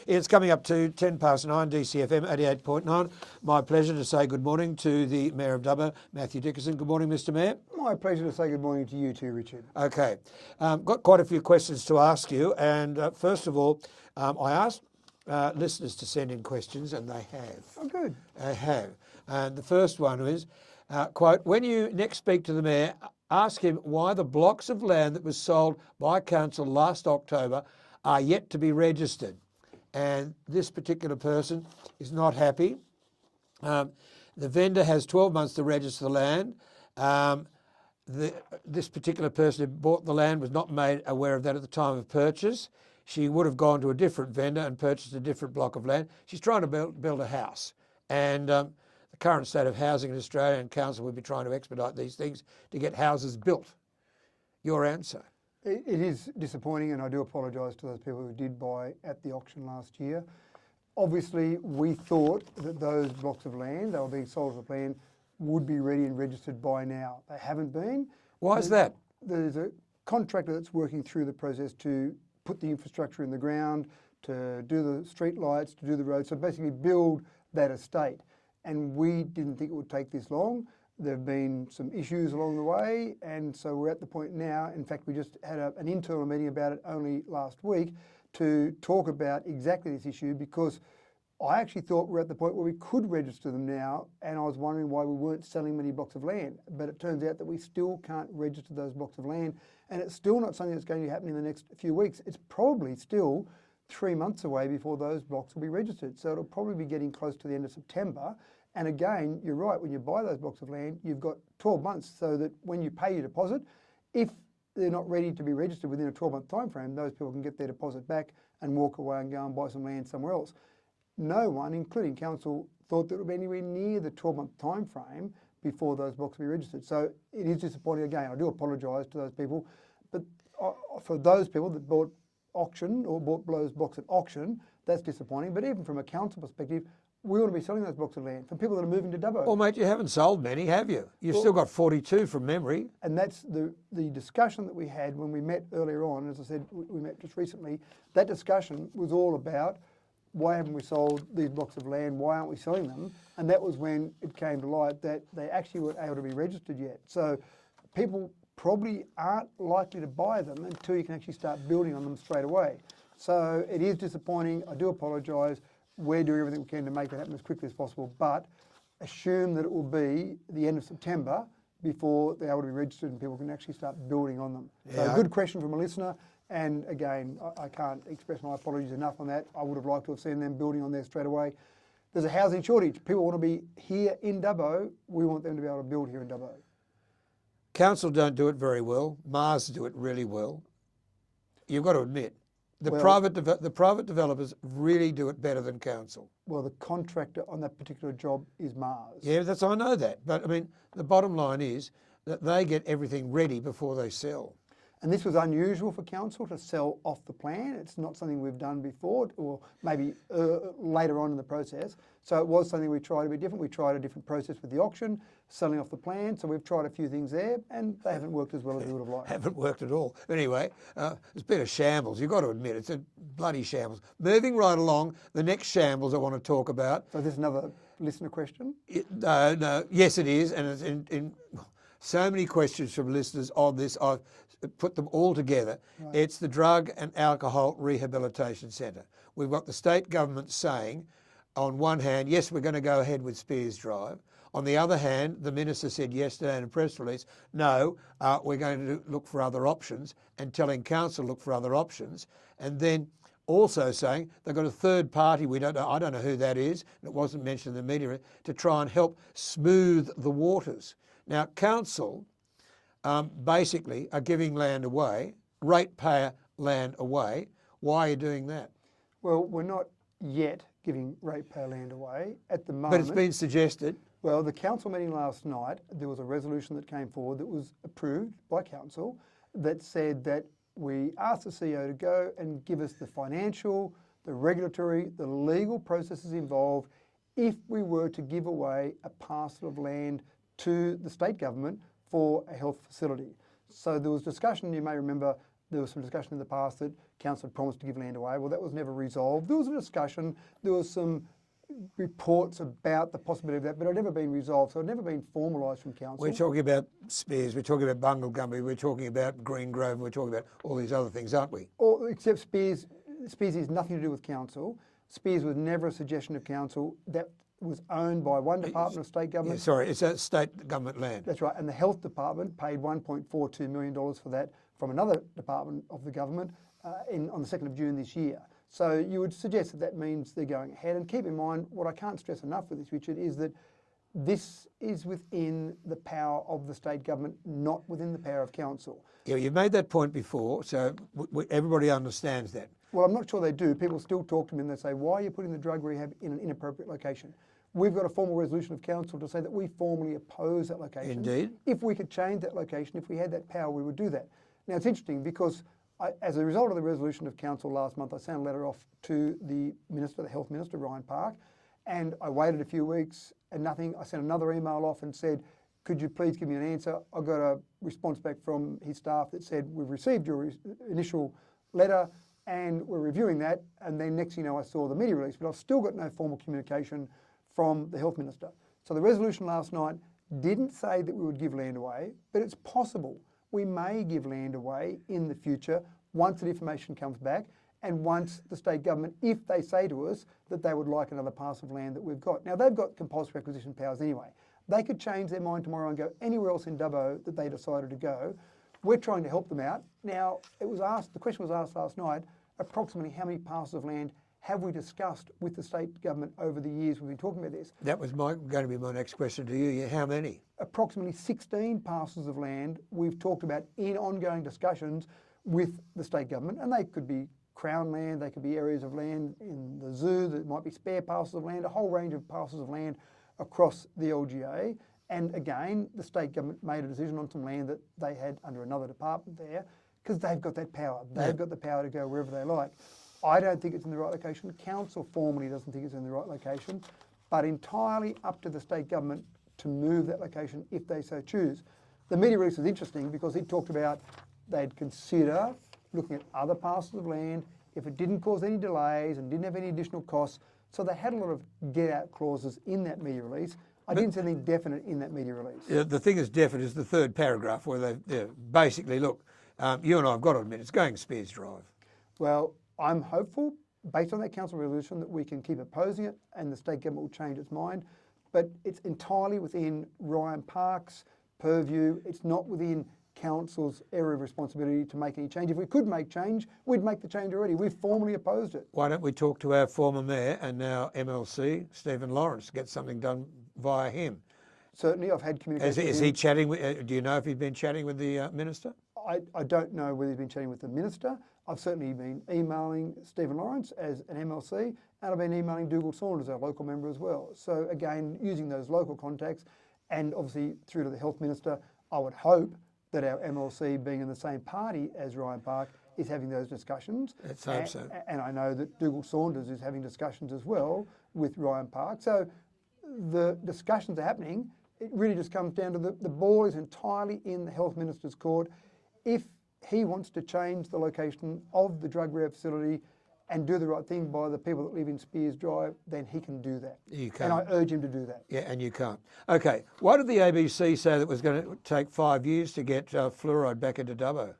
It's coming up to 9 DCFM 88.9. My pleasure to say good morning to the Mayor of Dubbo, Matthew Dickinson. Good morning, Mr Mayor. My pleasure to say good morning to you too, Richard. Okay, got quite a few questions to ask you, and first of all, I asked listeners to send in questions, and they have. Oh, good. They have. And the first one is, quote, when you next speak to the Mayor, ask him why the blocks of land that was sold by Council last October are yet to be registered. And this particular person is not happy. The vendor has 12 months to register the land. This particular person who bought the land was not made aware of that at the time of purchase. She would have gone to a different vendor and purchased a different block of land. She's trying to build a house. And the current state of housing in Australia, and Council would be trying to expedite these things to get houses built. Your answer? It is disappointing, and I do apologise to those people who did buy at the auction last year. Obviously, we thought that those blocks of land that were being sold for plan would be ready and registered by now. They haven't been. Why is that? There's a contractor that's working through the process to put the infrastructure in the ground, to do the street lights, to do the roads, so basically build that estate. And we didn't think it would take this long. There have been some issues along the way, and so we're at the point now. In fact, we just had an internal meeting about it only last week to talk about exactly this issue, because I actually thought we're at the point where we could register them now, and I was wondering why we weren't selling many blocks of land. But it turns out that we still can't register those blocks of land, and it's still not something that's going to happen in the next few weeks. It's probably still 3 months away before those blocks will be registered. So it'll probably be getting close to the end of September. And again, you're right, when you buy those blocks of land, you've got 12 months so that when you pay your deposit, if they're not ready to be registered within a 12-month time frame, those people can get their deposit back and walk away and go and buy some land somewhere else. No one, including Council, thought that it would be anywhere near the 12-month time frame before those blocks will be registered. So it is disappointing again. I do apologise to those people, but for those people that bought auction or bought those blocks at auction, that's disappointing. But even from a Council perspective, we want to be selling those blocks of land for people that are moving to Dubbo. Well, mate, you haven't sold many, have you? You've still got 42 from memory. And that's the discussion that we had when we met earlier on. As I said, we met just recently. That discussion was all about, why haven't we sold these blocks of land? Why aren't we selling them? And that was when it came to light that they actually weren't able to be registered yet. So people probably aren't likely to buy them until you can actually start building on them straight away. So it is disappointing. I do apologise. We're doing everything we can to make that happen as quickly as possible, but assume that it will be the end of September before they're able to be registered and people can actually start building on them. Yeah. So good question from a listener. And again, I can't express my apologies enough on that. I would have liked to have seen them building on there straight away. There's a housing shortage. People want to be here in Dubbo. We want them to be able to build here in Dubbo. Council don't do it very well. Mars do it really well. You've got to admit, the private developers really do it better than Council. Well, the contractor on that particular job is Mars. Yeah, I know that. But I mean, the bottom line is that they get everything ready before they sell. And this was unusual for Council to sell off the plan. It's not something we've done before, or maybe later on in the process. So it was something we tried to be different. We tried a different process with the auction, selling off the plan. So we've tried a few things there, and they haven't worked as well as we would have liked. Haven't worked at all. Anyway, it's been a shambles. You've got to admit, it's a bloody shambles. Moving right along, the next shambles I want to talk about. So this is another listener question? No. Yes, it is. And it's in so many questions from listeners on this. I've put them all together. Right. It's the Drug and Alcohol Rehabilitation Centre. We've got the state government saying, on one hand, yes, we're going to go ahead with Spears Drive. On the other hand, the minister said yesterday in a press release, no, we're going to look for other options, and telling Council to look for other options. And then also saying they've got a third party, I don't know who that is, and it wasn't mentioned in the media, to try and help smooth the waters. Now, Council basically are giving land away, ratepayer land away. Why are you doing that? Well, we're not yet giving ratepayer land away at the moment. But it's been suggested. Well, the Council meeting last night, there was a resolution that came forward that was approved by Council that said that we asked the CEO to go and give us the financial, the regulatory, the legal processes involved if we were to give away a parcel of land to the state government for a health facility. So there was discussion, you may remember, There was some discussion in the past that council had promised to give land away. Well, that was never resolved. There was a discussion. There was some reports about the possibility of that, but it had never been resolved, so it had never been formalised from council. We're talking about Spears, we're talking about Bungle Gumby, we're talking about Green Grove, we're talking about all these other things, aren't we? Or, except Spears has nothing to do with council. Spears was never a suggestion of council. That was owned by one department of state government. Yeah, sorry, it's a state government land. That's right, and the health department paid $1.42 million for that from another department of the government on the 2nd of June this year. So you would suggest that that means they're going ahead. And keep in mind, what I can't stress enough with this, Richard, is that this is within the power of the state government, not within the power of council. Yeah, you made that point before, so everybody understands that. Well, I'm not sure they do. People still talk to me and they say, why are you putting the drug rehab in an inappropriate location? We've got a formal resolution of council to say that we formally oppose that location. Indeed. If we could change that location, if we had that power, we would do that. Now, it's interesting because as a result of the resolution of council last month, I sent a letter off to the Minister, the Health Minister, Ryan Park, and I waited a few weeks and nothing. I sent another email off and said, could you please give me an answer? I got a response back from his staff that said, we've received your initial letter and we're reviewing that. And then next thing you know, I saw the media release, but I've still got no formal communication from the Health Minister. So the resolution last night didn't say that we would give land away, but it's possible we may give land away in the future once that information comes back and once the state government, if they say to us that they would like another parcel of land that we've got. Now, they've got compulsory acquisition powers anyway. They could change their mind tomorrow and go anywhere else in Dubbo that they decided to go. We're trying to help them out. Now, the question was asked last night, approximately how many parcels of land have we discussed with the state government over the years we've been talking about this? That was going to be my next question to you. Yeah, how many? Approximately 16 parcels of land we've talked about in ongoing discussions with the state government, and they could be Crown land, they could be areas of land in the zoo, that might be spare parcels of land, a whole range of parcels of land across the LGA. And again, the state government made a decision on some land that they had under another department there because they've got that power. They've got the power to go wherever they like. I don't think it's in the right location. Council formally doesn't think it's in the right location, but entirely up to the state government to move that location if they so choose. The media release was interesting because it talked about they'd consider looking at other parcels of land if it didn't cause any delays and didn't have any additional costs. So they had a lot of get-out clauses in that media release. I didn't see anything definite in that media release. Yeah, the thing that's definite is the third paragraph where they basically, look, you and I have got to admit, it's going Spears Drive. Well, I'm hopeful, based on that council resolution, that we can keep opposing it and the state government will change its mind. But it's entirely within Ryan Park's purview. It's not within council's area of responsibility to make any change. If we could make change, we'd make the change already. We've formally opposed it. Why don't we talk to our former mayor and now MLC, Stephen Lawrence, get something done via him? Certainly, I've had communication with Is him. he chatting with, do you know if he's been chatting with the minister? I don't know whether he's been chatting with the minister. I've certainly been emailing Stephen Lawrence as an MLC, and I've been emailing Dougal Saunders, our local member as well. So again, using those local contacts and obviously through to the health minister, I would hope that our MLC, being in the same party as Ryan Park, is having those discussions. Let's hope so. And I know that Dougal Saunders is having discussions as well with Ryan Park. So the discussions are happening. It really just comes down to the ball is entirely in the health minister's court. If he wants to change the location of the drug rehab facility and do the right thing by the people that live in Spears Drive, then he can do that. You can't. And I urge him to do that. Yeah, and you can't. Okay, why did the ABC say that it was going to take 5 years to get fluoride back into Dubbo?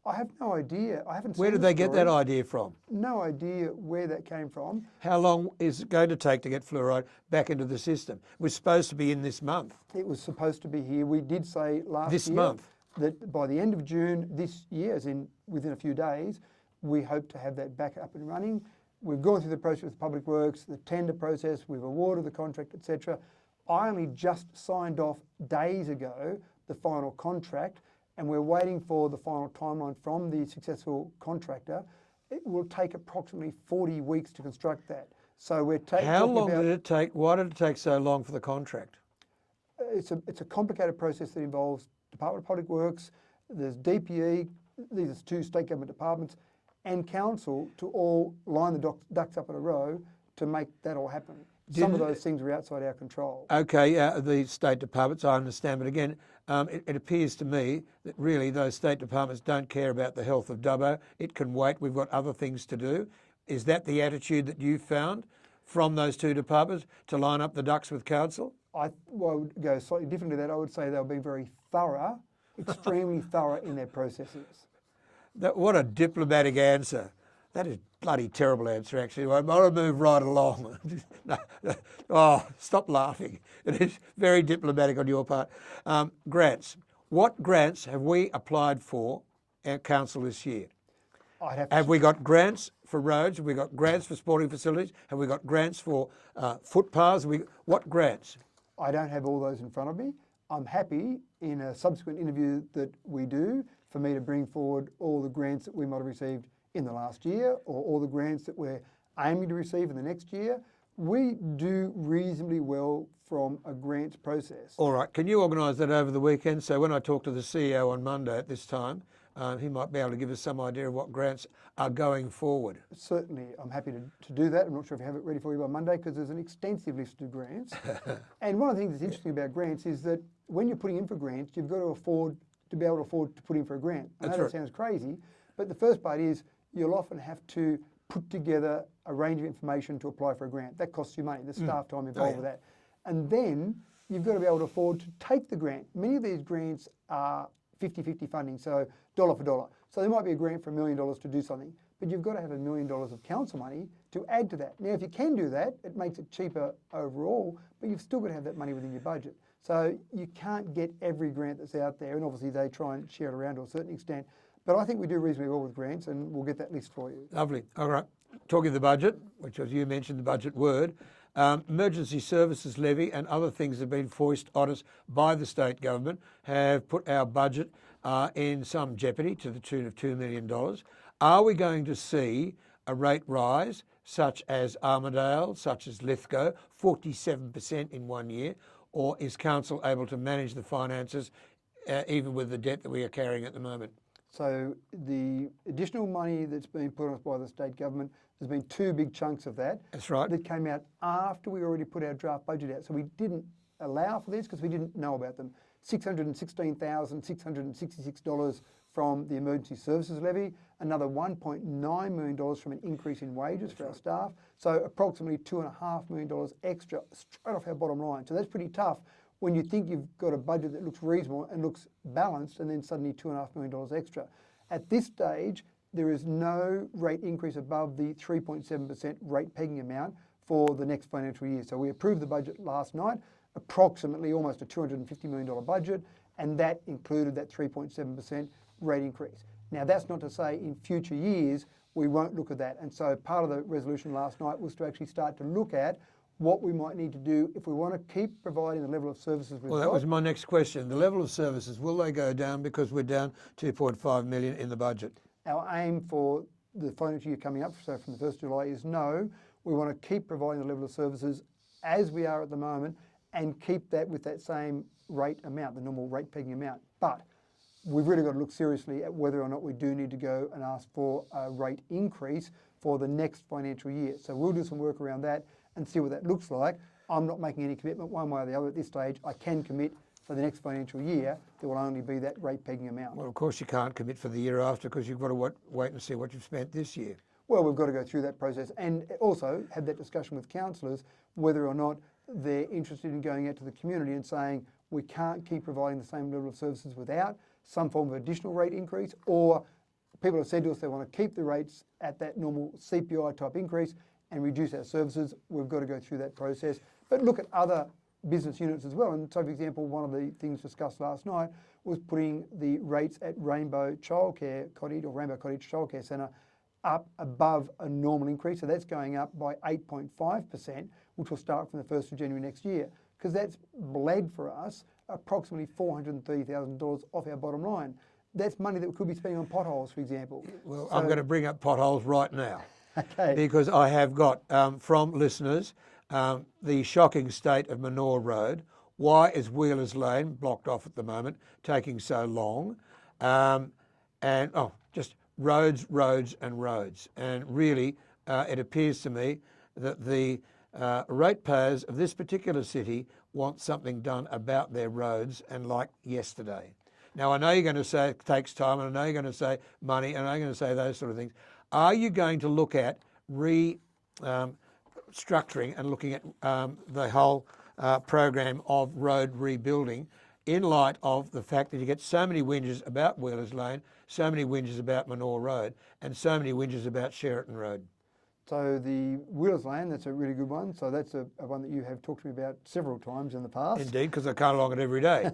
I have no idea. I haven't seen Where did the they get that story. idea from? No idea where that came from. How long is it going to take to get fluoride back into the system? It was supposed to be in this month. It was supposed to be here. We did say last This year month? that by the end of June this year, as in within a few days, we hope to have that back up and running. We've gone through the process with Public Works, the tender process, we've awarded the contract, etc. I only just signed off days ago the final contract, and we're waiting for the final timeline from the successful contractor. It will take approximately 40 weeks to construct that. So we're How long did it take? Why did it take so long for the contract? It's a complicated process that involves Department of Public Works, there's DPE, these are two state government departments, and council to all line the ducks up in a row to make that all happen. Some of those things are outside our control. Okay, the state departments, I understand, but again, it appears to me that really those state departments don't care about the health of Dubbo. It can wait. We've got other things to do. Is that the attitude that you found from those two departments to line up the ducks with council? I would go slightly different to that. I would say they'll be very thorough, extremely thorough in their processes. What a diplomatic answer. That is bloody terrible answer, actually. I want to move right along. Oh, stop laughing. It is very diplomatic on your part. Grants. What grants have we applied for our council this year? Have we got grants for roads? Have we got grants for sporting facilities? Have we got grants for footpaths? What grants? I don't have all those in front of me. I'm happy in a subsequent interview that we do for me to bring forward all the grants that we might have received in the last year or all the grants that we're aiming to receive in the next year. We do reasonably well from a grants process. All right. Can you organise that over the weekend? So when I talk to the CEO on Monday at this time, he might be able to give us some idea of what grants are going forward. Certainly, I'm happy to do that. I'm not sure if you have it ready for you by Monday because there's an extensive list of grants. And one of the things that's interesting about grants is that when you're putting in for grants, you've got to be able to afford to put in for a grant. I know that sounds crazy, but the first part is you'll often have to put together a range of information to apply for a grant. That costs you money. There's staff time involved with that. And then you've got to be able to afford to take the grant. Many of these grants are 50-50 funding, so dollar for dollar. So there might be a grant for $1 million to do something, but you've got to have $1 million of council money to add to that. Now, if you can do that, it makes it cheaper overall, but you've still got to have that money within your budget. So you can't get every grant that's out there, and obviously they try and share it around to a certain extent. But I think we do reasonably well with grants, and we'll get that list for you. Lovely. All right. Talking of the budget, which as you mentioned, the budget word, emergency services levy and other things have been foisted on us by the state government have put our budget in some jeopardy to the tune of $2 million. Are we going to see a rate rise such as Armidale, such as Lithgow, 47% in 1 year, or is council able to manage the finances even with the debt that we are carrying at the moment? So the additional money that's been put on us by the state government, there's been two big chunks of that. That's right. That came out after we already put our draft budget out. So we didn't allow for this because we didn't know about them. $616,666 from the emergency services levy, another $1.9 million from an increase in wages for our staff. So approximately $2.5 million extra straight off our bottom line. So that's pretty tough when you think you've got a budget that looks reasonable and looks balanced, and then suddenly $2.5 million extra. At this stage, there is no rate increase above the 3.7% rate pegging amount for the next financial year. So we approved the budget last night, approximately almost a $250 million budget, and that included that 3.7% rate increase. Now, that's not to say in future years we won't look at that. And so part of the resolution last night was to actually start to look at what we might need to do if we want to keep providing the level of services we've got. Well, that was my next question. The level of services, will they go down because we're down 2.5 million in the budget? Our aim for the financial year coming up, so from the 1st of July, is no, we want to keep providing the level of services as we are at the moment and keep that with that same rate amount, the normal rate pegging amount. But we've really got to look seriously at whether or not we do need to go and ask for a rate increase for the next financial year. So we'll do some work around that and see what that looks like. I'm not making any commitment one way or the other at this stage. I can commit for the next financial year, there will only be that rate pegging amount. Well, of course you can't commit for the year after because you've got to wait and see what you've spent this year. Well, we've got to go through that process and also have that discussion with councillors whether or not they're interested in going out to the community and saying we can't keep providing the same level of services without some form of additional rate increase, or people have said to us they want to keep the rates at that normal CPI type increase and reduce our services. We've got to go through that process, but look at other business units as well. And so, for example, one of the things discussed last night was putting the rates at Rainbow Childcare Cottage or Rainbow Cottage Childcare Centre up above a normal increase. So that's going up by 8.5%, which will start from the 1st of January next year, because that's bled for us approximately $430,000 off our bottom line. That's money that we could be spending on potholes, for example. Well, I'm going to bring up potholes right now. Okay. Because I have got from listeners the shocking state of Mayoral Road. Why is Wheelers Lane blocked off at the moment, taking so long? Just roads and roads. And really, it appears to me that the ratepayers of this particular city want something done about their roads, and like yesterday. Now, I know you're going to say it takes time, and I know you're going to say money, and I know you're going to say those sort of things. Are you going to look at structuring and looking at the whole program of road rebuilding in light of the fact that you get so many whinges about Wheelers Lane, so many whinges about Mayoral Road, and so many whinges about Sheraton Road? So the Wheelers Lane, that's a really good one. So that's a one that you have talked to me about several times in the past. Indeed, because I come along it every day.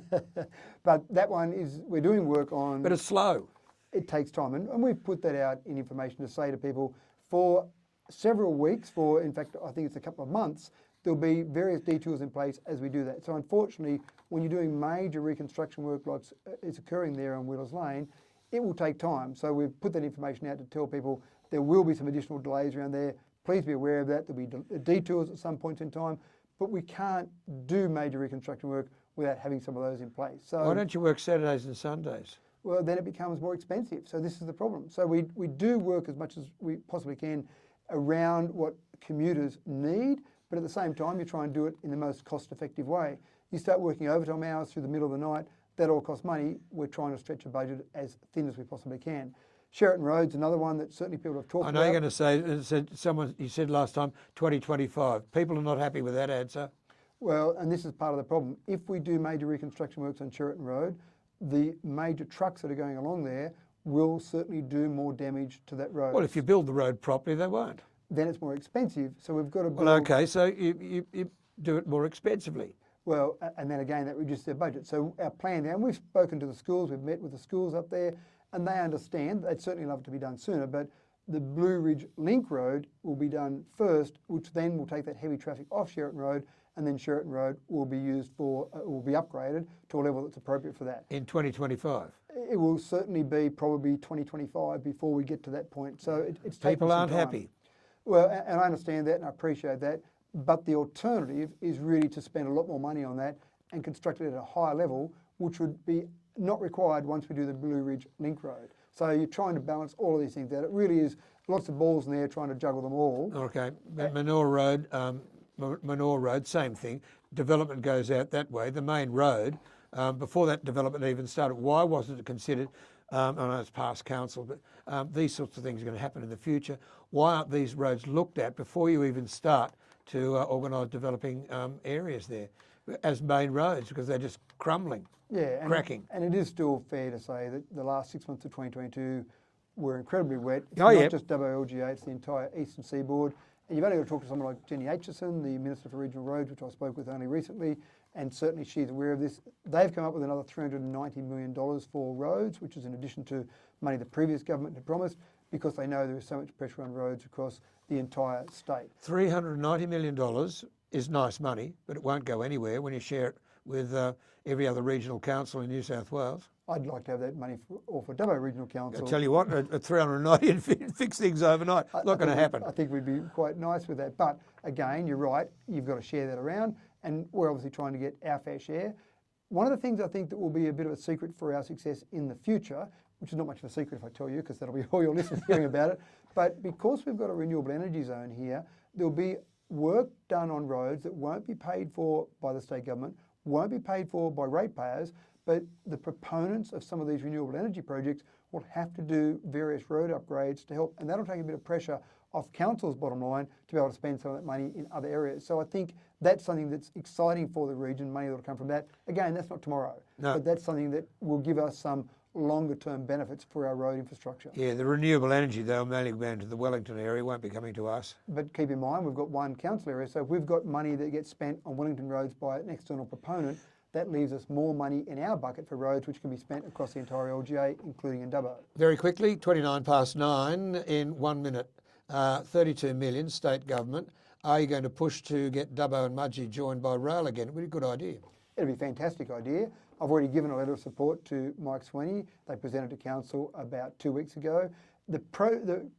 But that one is, we're doing work on... But it's slow. It takes time. And we've put that out in information to say to people for several weeks, in fact, I think it's a couple of months, there'll be various detours in place as we do that. So unfortunately, when you're doing major reconstruction work like is occurring there on Wheelers Lane, it will take time. So we've put that information out to tell people there will be some additional delays around there. Please be aware of that. There'll be detours at some points in time, but we can't do major reconstruction work without having some of those in place. So why don't you work Saturdays and Sundays? Well, then it becomes more expensive. So this is the problem. So we do work as much as we possibly can around what commuters need, but at the same time, you try and do it in the most cost-effective way. You start working overtime hours through the middle of the night, that all costs money. We're trying to stretch a budget as thin as we possibly can. Sheraton Road's another one that certainly people have talked about. I know you're going to say, you said last time, 2025. People are not happy with that answer. Well, and this is part of the problem. If we do major reconstruction works on Sheraton Road, the major trucks that are going along there will certainly do more damage to that road. Well, if you build the road properly, they won't. Then it's more expensive, so we've got to build... Well, okay, so you do it more expensively. Well, and then again, that reduces their budget. So our plan now, and we've spoken to the schools, we've met with the schools up there, and they understand. They'd certainly love it to be done sooner, but the Blue Ridge Link Road will be done first, which then will take that heavy traffic off Sheraton Road, and then Sheraton Road will be used for, will be upgraded to a level that's appropriate for that. In 2025? It will certainly be probably 2025 before we get to that point. So it's taking People aren't some time. happy. Well, and I understand that and I appreciate that, but the alternative is really to spend a lot more money on that and construct it at a higher level, which would be not required once we do the Blue Ridge Link Road. So you're trying to balance all of these things out. It really is lots of balls in there trying to juggle them all. Okay, Mayoral Road, same thing. Development goes out that way. The main road, before that development even started, why wasn't it considered? I know it's past council, but these sorts of things are going to happen in the future. Why aren't these roads looked at before you even start to organise developing areas there as main roads, because they're just crumbling, cracking? And it is still fair to say that the last 6 months of 2022 were incredibly wet. It's not just WLGA, it's the entire eastern seaboard. And you've only got to talk to someone like Jenny Aitchison, the Minister for Regional Roads, which I spoke with only recently, and certainly she's aware of this. They've come up with another $390 million for roads, which is in addition to money the previous government had promised, because they know there is so much pressure on roads across the entire state. $390 million is nice money, but it won't go anywhere when you share it with every other regional council in New South Wales. I'd like to have that money for Dubbo Regional Council. I tell you what, at 390 and fix things overnight. Not going to happen. I think we'd be quite nice with that. But again, you're right, you've got to share that around, and we're obviously trying to get our fair share. One of the things I think that will be a bit of a secret for our success in the future, which is not much of a secret if I tell you, because that'll be all your listeners hearing about it, but because we've got a renewable energy zone here, there'll be work done on roads that won't be paid for by the state government, won't be paid for by ratepayers, but the proponents of some of these renewable energy projects will have to do various road upgrades to help, and that'll take a bit of pressure off council's bottom line to be able to spend some of that money in other areas. So I think that's something that's exciting for the region, money that'll come from that. Again, that's not tomorrow, but that's something that will give us some longer term benefits for our road infrastructure. Yeah, the renewable energy, though, mainly going to the Wellington area, won't be coming to us. But keep in mind, we've got one council area, so if we've got money that gets spent on Wellington roads by an external proponent, that leaves us more money in our bucket for roads which can be spent across the entire LGA, including in Dubbo. Very quickly, 9:29 in 1 minute. 32 million, state government. Are you going to push to get Dubbo and Mudgee joined by rail again? It would be a good idea. It'd be a fantastic idea. I've already given a letter of support to Mike Sweeney. They presented to council about 2 weeks ago. The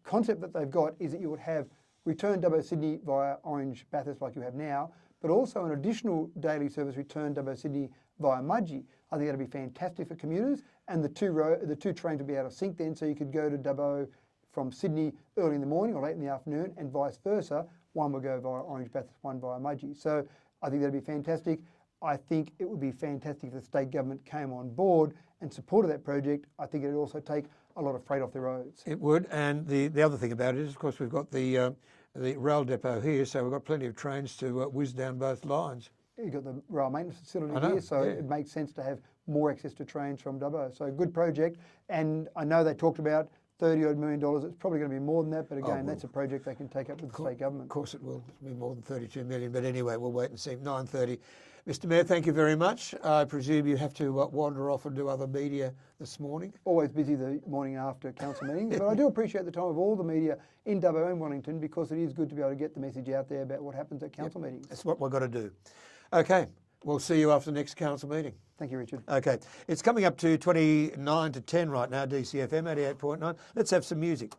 concept that they've got is that you would have return Dubbo Sydney via Orange Bathurst like you have now, but also an additional daily service return Dubbo Sydney via Mudgee. I think that'd be fantastic for commuters, and the two trains would be able to sync then, so you could go to Dubbo from Sydney early in the morning or late in the afternoon, and vice versa, one will go via Orange Bathurst, one via Mudgee. So I think that'd be fantastic. I think it would be fantastic if the state government came on board and supported that project. I think it would also take a lot of freight off the roads. It would, and the other thing about it is, of course, we've got the rail depot here, so we've got plenty of trains to whiz down both lines. You've got the rail maintenance facility I know, here, so yeah. it makes sense to have more access to trains from Dubbo. So good project, and I know they talked about $30 million. It's probably going to be more than that, but again, well, that's a project they can take up with the state government. Of course it will. It'll be more than 32 million, but anyway, we'll wait and see. 9:30. Mr Mayor, thank you very much. I presume you have to wander off and do other media this morning. Always busy the morning after council meetings, but I do appreciate the time of all the media in Dubbo and Wellington, because it is good to be able to get the message out there about what happens at council meetings. That's what we've got to do. Okay, we'll see you after the next council meeting. Thank you, Richard. Okay, it's coming up to 29 to 10 right now, DCFM 88.9. Let's have some music.